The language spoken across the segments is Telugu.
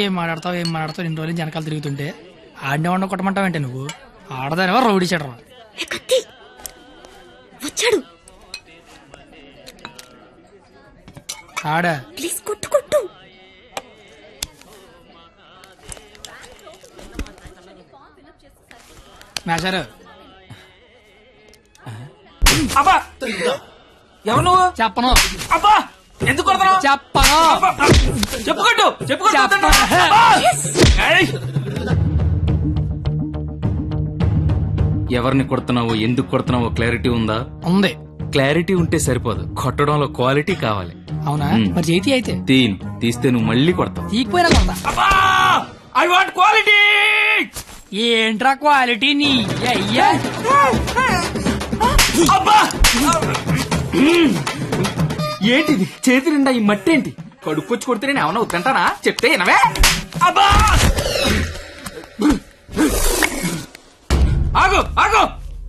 ఏం మాట్లాడతావు ఇన్ని రోజులు వెనకాల తిరుగుతుంటే ఆడినే వండ కొట్టమంటావంటే నువ్వు ఆడదానివా రౌడీ చెడరా కత్తి వచ్చాడు. ఆడా ప్లీజ్ కొట్టు కొట్టు. మేషారు అబ్బా ఎవరు నువ్వు? చెప్పను అబ్బా ఎందుకు కొడతావు? చెప్పను చెప్పుకోట్టు చెప్పుకోట్టు. ఎవరిని కొడుతున్నావో ఎందుకు కొడుతున్నావో క్లారిటీ ఉందా? ఉంది. క్లారిటీ ఉంటే సరిపోదు, కొట్టడంలో క్వాలిటీ కావాలి. అవునా మరి చేతి అయితే తీస్తే నువ్వు మళ్ళీ కొడతావు. తీకపోయినా కొడతా. I want quality. ఏంట్రా క్వాలిటీ నీ అయ్యా? అబ్బా ఏంటిది చేతి నిండా ఈ మట్టి ఏంటి? కడుక్కొచ్చి కొడితే నేను ఏమన్నా వద్దంటానా? చెప్తే వినవే. అబ్బా ఆగు ఆగు,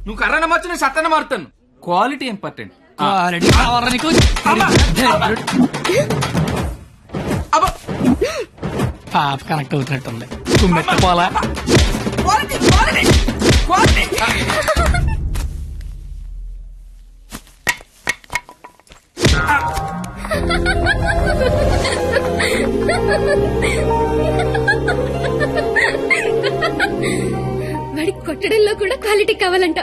నువ్వు కర్రన మార్చు, నేను సత్తన మారుతాను. Quality important. క్వాలిటీ కావాలా నీకు? పాప కనెక్ట్ అవుతున్నట్టుంది. కుమ్మెత్తపోలా వాడికి కొట్టడంలో కూడా క్వాలిటీ కావాలంట.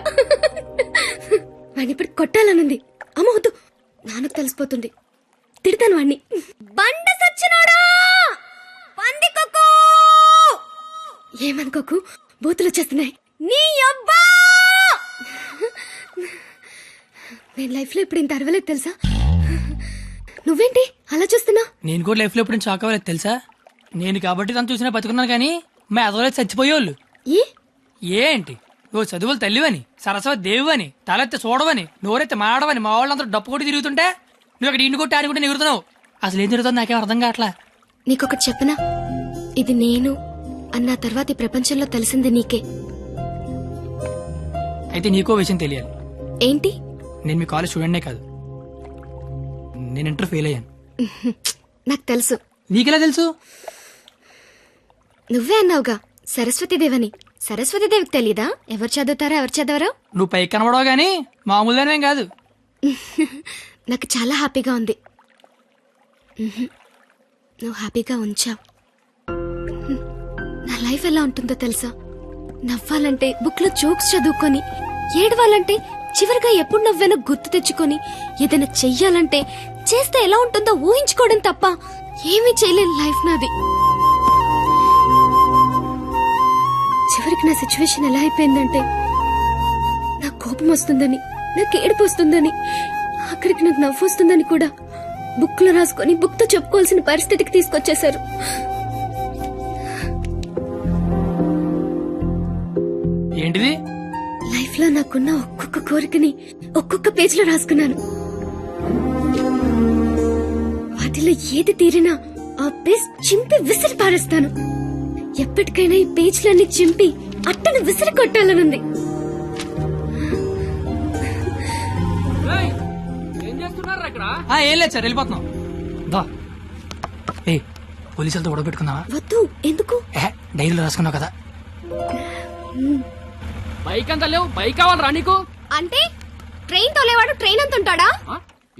వాడిని ఇప్పుడు కొట్టాలనుంది. అమ్మ వద్దు, నాన్నకు తెలిసిపోతుంది. తిడతాను వాడిని. బండ సచ్చినోడా, పందికొక్కు. ఏమనుకోకు, బూతులు వచ్చేస్తున్నాయి. నీ అబ్బా, నేను లైఫ్ లో ఇప్పుడు ఇంత అరవలేదు తెలుసా? నువ్వేంటి అలా చూస్తున్నా? నేను కూడా లైఫ్ లో ఎప్పుడు షాక్ అవ్వలేదు తెలుసా? నేను కాబట్టి తను చూసినా బతుకున్నాను కానీ మా ఎదవలేదు చచ్చిపోయేవాళ్ళు. ఏంటి నువ్వు చదువులు తల్లివని, సరస్వతి దేవివని, తలెత్తి చూడవని, నోరెత్తి మాడవని మా వాళ్ళందరూ డప్పు కొట్టి తిరుగుతుంటే నువ్వు అక్కడ ఇంటి కొట్టి ఆడి ఎగురుతున్నావు. అసలు ఏం తిరుగుతుంది నాకేం అర్థం కావట్లా. నీకొకటి చెప్పనా? ఇది నేను అన్న తర్వాత ఈ ప్రపంచంలో తెలిసింది నీకే. అయితే నీకో విషయం తెలియాలి. ఏంటి? నేను మీ కాలేజ్ స్టూడెంట్నే కాదు, నేను ఇంటర్ ఫెయిల్ అయ్యాను. నాకు తెలుసు. నీకెలా తెలుసు? నువ్వే అన్నావుగా సరస్వతీదేవని. సరస్వతీదేవికి తెలీదా ఎవరు చదువుతారా ఎవరు చదవరా? నువ్వు పైకి కనబడవు గానీ మామూలుగానేం కాదు. నాకు చాలా హ్యాపీగా ఉంది. నువ్వు హ్యాపీగా ఉంచావు. నా లైఫ్ ఎలా ఉంటుందో తెలుసా? నవ్వాలంటే బుక్ లో జోక్స్ చదువుకొని, ఏడవాలంటే చివరిగా ఎప్పుడు నవ్వానో గుర్తు తెచ్చుకొని, ఏదైనా చెయ్యాలంటే చేస్తే ఎలా ఉంటుందో ఊహించుకోవడం తప్ప ఏమీ చేయలేని లైఫ్ నాది. చివరికి నా సిచ్యువేషన్ ఎలా అయిపోయిందంటే, నాకు కోపం వస్తుందని, నాకు ఏడుపు వస్తుందని, అక్కడికి నాకు నవ్వు వస్తుందని కూడా బుక్ లో రాసుకొని బుక్ తో చెప్పుకోవాల్సిన పరిస్థితికి తీసుకొచ్చేశారు. ఏంటిది? లైఫ్ లో నాకున్న ఒక్కొక్క కోరికని ఒక్కొక్క పేజ్ లో రాసుకున్నాను. వాటిలో ఏది తీరినా ఆ పేజ్ చింపి విసిరి పారేస్తాను. ఎప్పటికైనా ఈ పేజ్లన్నీ చింపి అట్టను విసిరి కొట్టాలనుంది. ఏం లేదు సార్, వెళ్ళిపోతున్నాం. పోలీసులతో గొడవ పెట్టుకున్నావా? వద్దు. ఎందుకు? డైరీలో రాసుకున్నావు కదా. బైక్ అంతా లేవు, బైక్ కావాలరా నీకు? అంటే ట్రైన్ తోలేవాడు ట్రైన్ అంత ఉంటాడా?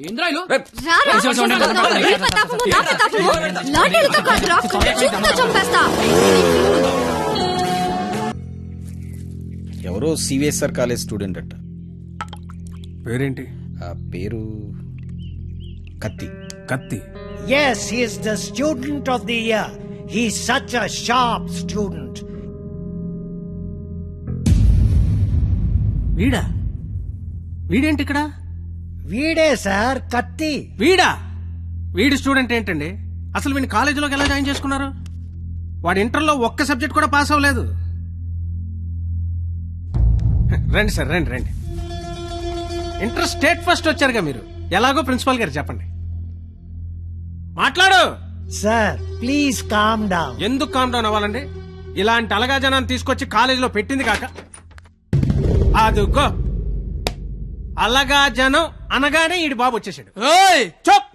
ఏంద్రాయిలు ఎవరో సివిఎస్ఆర్ కాలేజ్ స్టూడెంట్ అట్ట. పేరేంటి? ఆ పేరు కత్తి. కత్తి. Yes, he is the student of the year. He's such a sharp student. వీడా? వీడేంటి ఇక్కడ? వీడే సార్ కత్తి. వీడా? వీడి స్టూడెంట్ ఏంటండి? అసలు వీడిని కాలేజీలోకి ఎలా జాయిన్ చేసుకున్నారు? వాడు ఇంటర్లో ఒక్క సబ్జెక్ట్ కూడా పాస్ అవ్వలేదు. రండి సార్, రండి రండి. ఇంటర్ స్టేట్ ఫస్ట్ వచ్చారుగా మీరు. ఎలాగో ప్రిన్సిపాల్ గారు చెప్పండి. మాట్లాడు సార్. Please calm down. ఎందుకు కామ్ డౌన్ అవ్వాలండి? ఇలాంటి అలగా జనాన్ని తీసుకొచ్చి కాలేజీలో పెట్టింది కాక అదుగో అలగా జనం అనగానే ఈడి బాబు వచ్చేసాడు. ఓయ్ చప్!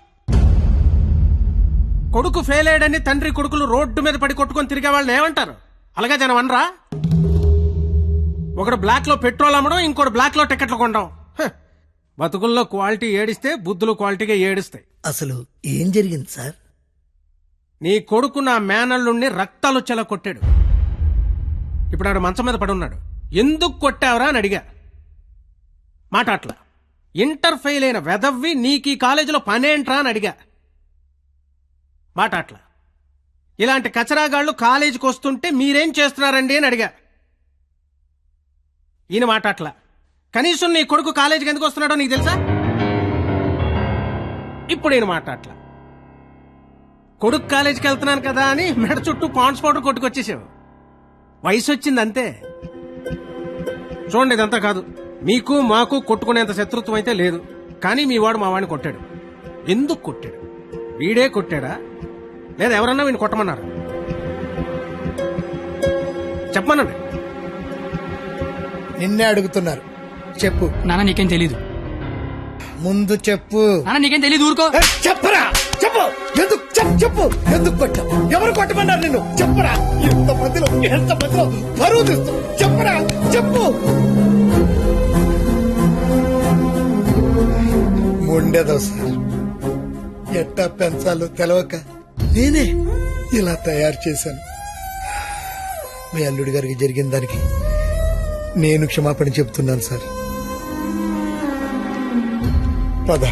కొడుకు ఫెయిల్ అయ్యాడని తండ్రి కొడుకులు రోడ్డు మీద పడి కొట్టుకొని తిరిగే వాళ్ళని ఏమంటారు? అలాగే జనం అనరా? ఒకడు బ్లాక్ లో పెట్రోల్ అమ్మడం, ఇంకోటి బ్లాక్ లో టికెట్లు కొనడం. బతుకుల్లో క్వాలిటీ ఏడిస్తే బుద్ధులు క్వాలిటీగా ఏడుస్తాయి. అసలు ఏం జరిగింది సార్? నీ కొడుకు నా మేనల్లుణ్ణి రక్తాలు వచ్చేలా కొట్టాడు. ఇప్పుడు ఆడు మంచం మీద పడి ఉన్నాడు. ఎందుకు కొట్టావరా అని అడిగా. మాట అట్లా. ఇంటర్ ఫెయిల్ అయిన వెదవ్వి నీకు ఈ కాలేజీలో పనేంట్రా అని అడిగా. మాట అట్లా. ఇలాంటి కచరాగాళ్ళు కాలేజీకి వస్తుంటే మీరేం చేస్తున్నారండి అని అడిగా. ఈయన మాట అట్లా. కనీసం నీ కొడుకు కాలేజీకి ఎందుకు వస్తున్నాడో నీకు తెలుసా? ఇప్పుడు ఈయన మాట అట్లా. కొడుకు కాలేజీకి వెళ్తున్నాను కదా అని మెడ చుట్టూ పాండ్స్ పౌడర్ కొట్టుకొచ్చేసావు. వయసు వచ్చింది అంతే. చూడండి, ఇదంతా కాదు. మీకు మాకు కొట్టుకునేంత శత్రుత్వం అయితే లేదు. కానీ మీ వాడు మా వాడిని కొట్టాడు. ఎందుకు కొట్టాడు? వీడే కొట్టాడా లేదా ఎవరన్నా వీడిని కొట్టమన్నారు? చెప్పమనండి. నిన్నే అడుగుతున్నారు, చెప్పు. నాన్న నీకేం తెలీదు. ముందు చెప్పు. నాన్న నీకేం తెలీదు, ఊరుకో. చెప్పరా, చెప్పు. ఎందుకు చెప్పు. ఎందుకు కొట్టావు? ఎవరు కొట్టమన్నారు నిన్ను? చెప్పరా. ఎంత మధ్యలో బరువు తీస్తూ చెప్పరా, చెప్పు. ఉండేదో సార్, ఎట్టా పెంచాలో తెలవక నేనే ఇలా తయారు చేశాను. మీ అల్లుడి గారికి జరిగిన దానికి నేను క్షమాపణ చెప్తున్నాను సార్. పద.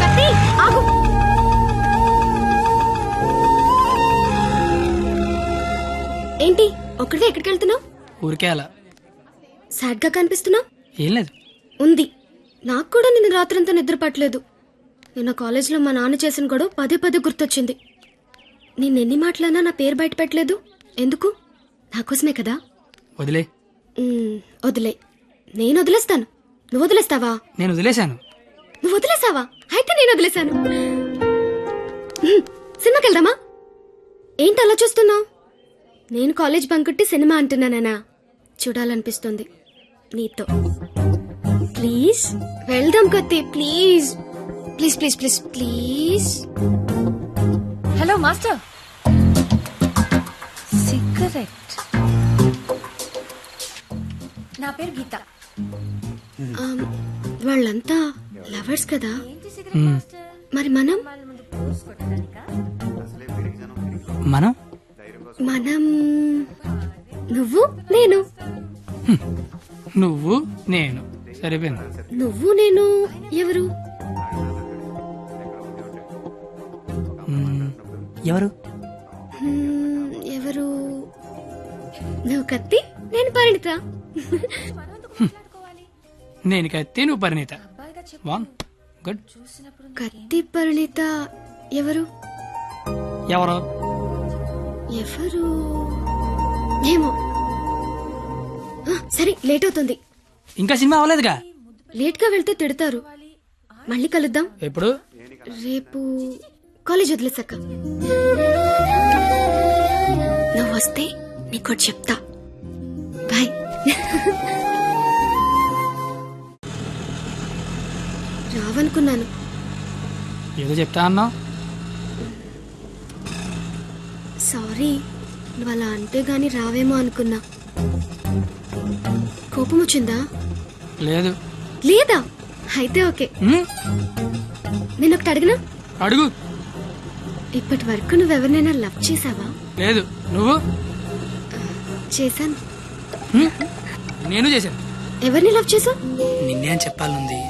కత్తి, ఆగు. ఏంటి ఒక్కడే ఎక్కడికి వెళ్తున్నావు? ఊరికే అలా. సాడ్ గా కనిపిస్తున్నావు. ఏం లేదు. ఉంది. నాకు కూడా నిన్న రాత్రంతా నిద్ర పట్టలేదు. నిన్న కాలేజీలో మా నాన్న చేసిన గొడవ పదే గుర్తొచ్చింది. నిన్నెన్ని మాటలన్నా నా పేరు బయట పెట్టలేదు. ఎందుకు? నాకోసమే కదా. వదిలే. వదిలే. నేను వదిలేస్తాను. నువ్వు వదిలేస్తావా? నేను వదిలేశాను. నువ్వు వదిలేసావా? అయితే నేను వదిలేశాను. సినిమాకి వెళ్దామా? ఏంటి అలా చూస్తున్నావు? నేను కాలేజ్ బంకుట్టి సినిమా అంటున్నానా? చూడాలనిపిస్తుంది నీతో. ప్లీజ్ వెళ్దాం కత్తి, please please please please please. Hello master. Cigarette. నా పేరు గీత. వాళ్ళంతా లవర్స్ కదా, మరి మనం మనం మనం నువ్వు నేను. నువ్వు నేను సరిపోయింది. నువ్వు నేను ఎవరు? ఎవరు? ఎవరు? నువ్వు కత్తి, నేను పరిణిత. నేను కత్తి, నువ్వు పరిణీత. గుడ్. కత్తి పరిణిత ఎవరు? ఎవరు? ఎవరు ఏమో. సరే, లేట్ అవుతుంది. ఇంకా సినిమా అవ్వలేదుగా. లేట్ గా వెళ్తే తిడతారు. మళ్ళీ కలుద్దాం. ఎప్పుడు? రేపు కాలేజ్ వదిలేసాక. నువ్వు వస్తే నీకోటి చెప్తా. బాయ్. రావనుకున్నాను. ఏదో చెప్తా అన్నావు. సారీ, నువ్వు అలా అంటే గాని రావేమో అనుకున్నా. కోపం వచ్చిందా? లేదు. లేదా? అయితే ఓకే. నేను ఒకటి అడిగినా? అడుగు. ఇప్పటి వరకు నువ్వెవరినైనా లవ్ చేసావా? లేదు. నువ్వు? చేశాను. నేను చేశాను. ఎవరిని లవ్ చేసావు? నిన్నే అని చెప్పాలనుంది,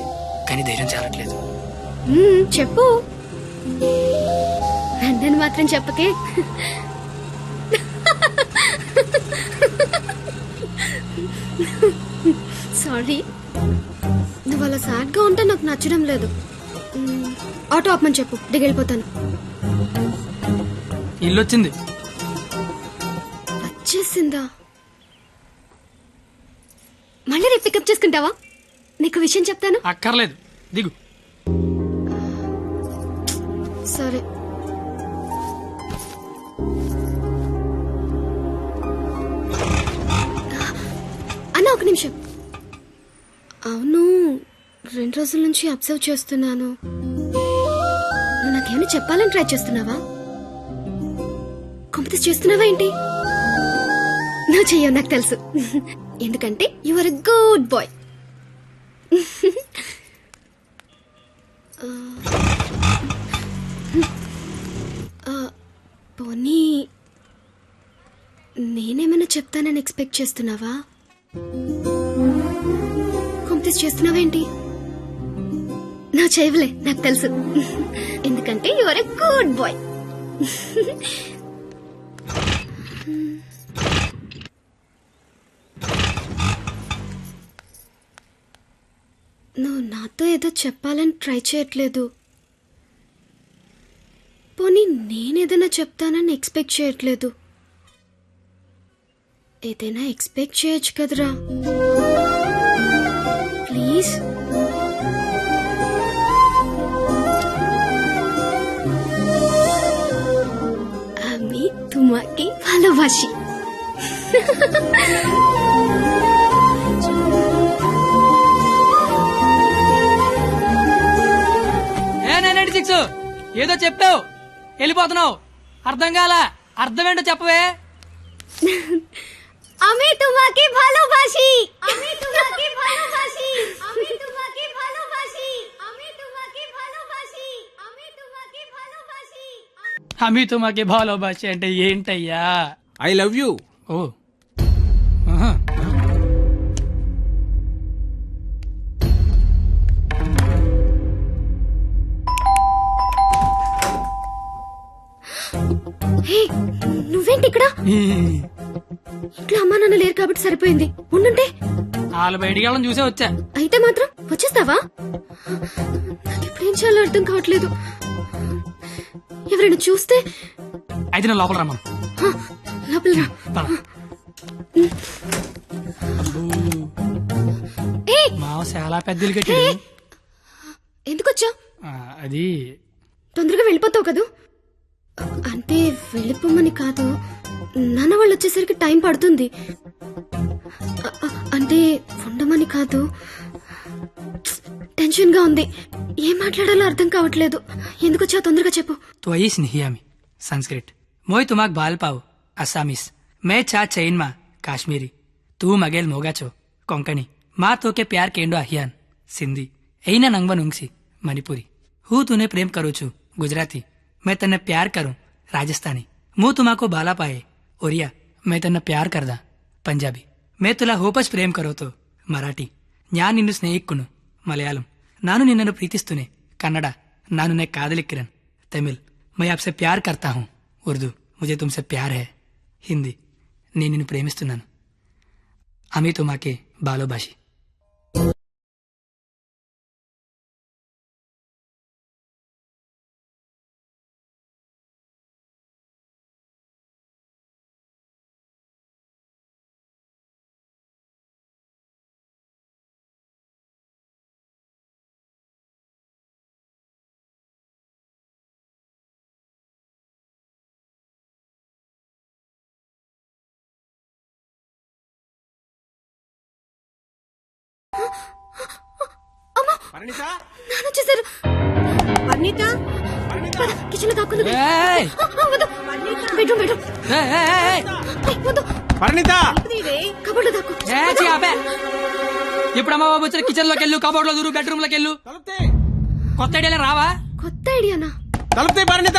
కానీ ధైర్యం చాలట్లేదు. చెప్పు. నన్ను మాత్రం చెప్పకే. సారీ, నువ్వు అలా సాడ్ గా ఉంటే నాకు నచ్చడం లేదు. ఆటో ఆపమని చెప్పు, దిగెళ్ళిపోతాను. ఇల్లు వచ్చింది. వచ్చేసిందా? మళ్ళీ రేపు పికప్ చేసుకుంటావా? నీకు విషయం చెప్తాను. అక్కర్లేదు, దిగు. సరే. ఒక నిమిషం. అవును, 2 రోజుల నుంచి అబ్జర్వ్ చేస్తున్నాను. నువ్వు నాకేమైనా చెప్పాలని ట్రై చేస్తున్నావా? కాంపిటీస్ చేస్తున్నావా ఏంటి? నువ్వు చెయ్యవు, నాకు తెలుసు. ఎందుకంటే you are a good boy. పోనీ నేనేమైనా చెప్తానని ఎక్స్పెక్ట్ చేస్తున్నావా? కాంపిటీస్ చేస్తున్నావా ఏంటి? నువ్వు చేయవులే, నాకు తెలుసు. ఎందుకంటే you are a good boy. నువ్వు నాతో ఏదో చెప్పాలని ట్రై చేయట్లేదు. పోనీ నేనేదైనా చెప్తానని ఎక్స్పెక్ట్ చేయట్లేదు. ఏదైనా ఎక్స్పెక్ట్ చేయొచ్చు కదరా, ప్లీజ్. আমি তোমাকে ভালোবাসি. ఏ 996 ఏదో చెప్పావు, వెళ్ళిపోతున్నావు. అర్థం కాల, అర్థం ఏంటో చెప్పవే. আমি তোমাকে ভালোবাসি. আমি তোমাকে ভালোবাসি. আমি তোমাকে ভালোবাসি. আমি তোমাকে ভালোবাসি. আমি তোমাকে ভালোবাসি. అమి తుమాకి భాలోబాషి అంటే ఏంటయ్యా? I love you. ఓ ఆహా. హే, నువ్వేంటి ఇక్కడ? ఇంట్లో అమ్మా నాన్న లేరు కాబట్టి సరిపోయింది. ఉండుంటే వాళ్ళ బయటికి వెళ్ళడం చూసే వచ్చా. అయితే మాత్రం వచ్చేస్తావా? నాకు ఇప్పుడేం చేయాలో అర్థం కావట్లేదు. ఎవరైనా చూస్తే? అయితే నేను లోపల రమ్మను. హ, లోపల రా. పద. ఏయ్, మావ చాలా పెద్దలు కట్టాడు. ఎందుకొచ్చావు? అది తొందరగా వెళ్ళిపోతావు కదూ? అంటే వెళ్ళిపోమని కాదు, నాన్న వాళ్ళు వచ్చేసరికి టైం పడుతుంది. అంటే ఉండమని కాదు, టెన్షన్ గా ఉంది. ఏం మాట్లాడాలో అర్థం కావట్లేదు. ఎందుకొచ్చావు తొందరగా చెప్పు. तो आइस नहीं आमी संस्कृत मोय तुमाक बाल पाव असामीस मैं चा चैन मा काश्मीरी तू मगेल मोगाचो कोंकणी माँ तो के प्यार केंडो अहियान सिंधी ऐना नंगवन उंगसी मणिपुरी हूँ तूने प्रेम करू छू गुजराती मैं तन्ने प्यार करूं राजस्थानी मुँह तुमाको बाला पाए ओरिया मैं तन्ने प्यार करदा पंजाबी मैं तुला होपस प्रेम करो तो मराठी न्यान निन्नु स्नेहिक्कुनु मलयालम नानु निन्ननु प्रीतिस्तुने कन्नड नानु ने कादलिक्किरन तमिल मैं आपसे प्यार करता हूँ उर्दू मुझे तुमसे प्यार है हिंदी నేను నిన్ను ప్రేమిస్తున్నాను అమి తుమాకే బాలోబాషి పరిణిత, నాన్న వచ్చేసారు. Vanita? కిచెన్ లో దాక్కుంది. ఏయ్! Bedroom bedroom. ఏయ్, ఏయ్, ఏయ్! వద్దు, పరిణిత, కబోర్డ్ లో దాక్కు. ఏ చీ ఆపే. ఇప్పుడు అమ్మ బాబు వచ్చిన కిచెన్ లోకి వెళ్ళు, కబోర్డ్ లో దూరు, బెడ్రూమ్ లోకి వెళ్ళు. తలుపుతే, కొత్త ఐడియాలే రావా? కొత్త ఐడియానా? తలుపుతే పరిణిత.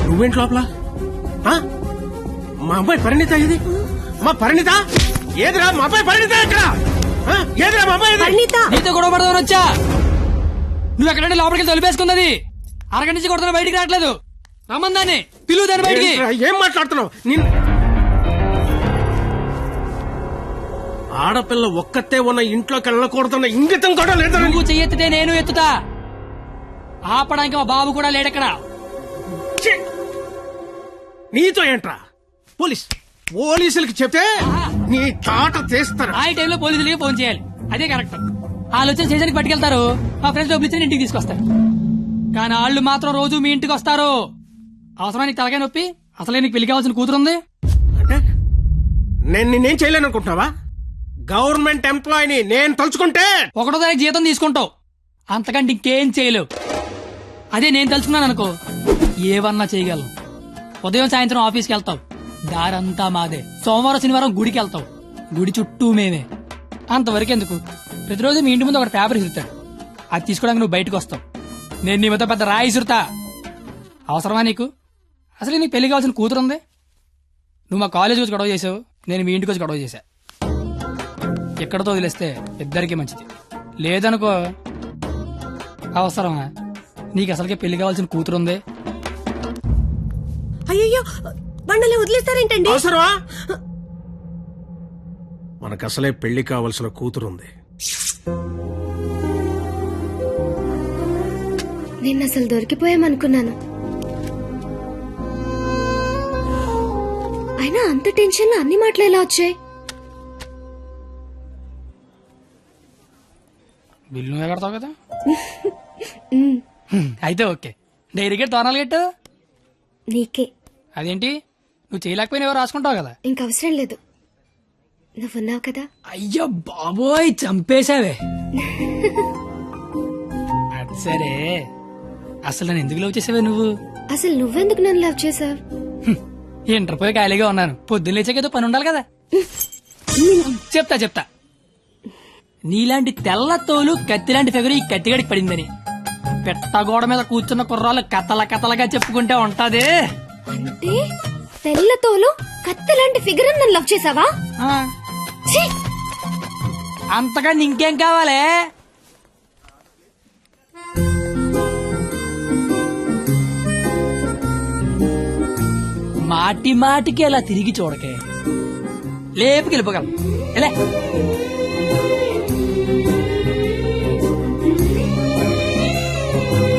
నువ్వేంటి లోపల? ఆ? మా అమ్మాయి పరిణిత ఇది? మా పరిణిత ఏదిరా? మా అమ్మాయి పరిణిత ఎక్కడ? ఆ? ఏదిరా మా అమ్మాయి ఇది? నీతో గొడవ పడదామని వచ్చా. నువ్వు ఎక్కడంటే లోపలికి తొలిపేసుకున్నది. అరగంట నుంచి కొడుతున్నా, బయటికి రావట్లేదు. రమ్మందాన్ని పిలువు దాన్ని బయటికి. ఏంట్రా, ఏం మాట్లాడుతున్నావు? ఆడపిల్ల ఒక్కతే ఉన్న ఇంట్లోకి వెళ్ళకూడదన్న ఇంగితం కూడా లేదా? నువ్వు చెయ్యెత్తితే నేను ఎత్తుతా. ఆపడానికి మా బాబు కూడా లేడెక్కడ. ఛీ! నీతో ఏంట్రా? పోలీసులకి చెప్తే నీ తాట తీస్తారు. ఆ టైంలో పోలీసులకి ఫోన్ చేయాలి, అదే కరెక్ట్. వాళ్ళు వచ్చి స్టేషన్కి పట్టుకెళ్తారు, మా ఫ్రెండ్స్ డబ్బులు ఇచ్చి ఇంటికి తీసుకొస్తారు. కానీ వాళ్ళు మాత్రం రోజు మీ ఇంటికి వస్తారు. అవసరమా నీకు తలకాయ నొప్పి? అసలే నీకు పెళ్లి కావాల్సిన కూతురుంది. అంటే నేను నిన్నేం చేయలేను అనుకుంటున్నావా? గవర్నమెంట్ ఎంప్లాయీని నేను తలుచుకుంటే 1వ తారీఖు జీతం తీసుకుంటావు, అంతకంటే ఇంకేం చేయలేవు. అదే నేను తలుచుకున్నాను అనుకో, ఏవన్నా చేయగలను. ఉదయం సాయంత్రం ఆఫీస్కి వెళ్తావు, దారంతా మాదే. సోమవారం శనివారం గుడికి వెళ్తావు, గుడి చుట్టూ మేమే. అంతవరకు ఎందుకు, ప్రతిరోజు మీ ఇంటి ముందు ఒకటి పేపర్ ఇస్తాడు, అది తీసుకోవడానికి నువ్వు బయటకు వస్తావు. నేను నీ మీద పెద్ద రాయి ఇసురుతా. అవసరమా నీకు? అసలు నీకు పెళ్లి కావాల్సిన కూతురుంది. నువ్వు మా కాలేజీకి వచ్చి గొడవ చేసావు, నేను మీ ఇంటికి వచ్చి గొడవ చేశా. ఎక్కడితో వదిలేస్తే ఇద్దరికీ మంచిది. లేదనుకో, అవసరమా? నీకు అసలుకే పెళ్లి కావాల్సిన కూతురుంది. అయ్యో బండలే వదిలేస్తారేంటండి? అవసరమా? మనకు అసలే పెళ్లి కావలసిన కూతురుంది. నేను అసలు దొరికిపోయామనుకున్నాను. అయినా అంత టెన్షన్ లో అన్ని మాటలు ఎలా వచ్చాయి? బిల్లు నువ్వే కడతావు కదా. అయితే ఓకే. డైరీకి తోనాలు కట్టు. నీకే. అదేంటి, నువ్వు చేయలేకపోయినా ఎవరు రాసుకుంటావు కదా. ఇంకవసరం లేదు, నువ్వున్నావు కదా. అయ్యో బాబోయ్, చంపేశావే. అది సరే, అసలు నన్ను ఎందుకు లవ్ చేసావే నువ్వు? అసలు నువ్వెందుకు నన్ను లవ్ చేసావు? ఇంటర్ పోయి ఖాళీగా ఉన్నాను, పొద్దున్న లేచాకేదో పని ఉండాలి కదా. చెప్తా. నీలాంటి తెల్ల తోలు కత్తిలాంటి ఫిగర్ ఈ కత్తిగడికి పడిందని పెట్టగోడ మీద కూర్చున్న కుర్రాళ్ళు కథలగా చెప్పుకుంటే ఉంటది. అంటే తెల్లతోలు కత్తిలాంటి ఫిగర్ నన్ను లవ్ చేసావా? ఛీ! అంతగా ఇంకేం కావాలే? మాటికి అలా తిరిగి చూడకే, లేపుకెళ్ళిపోగలం.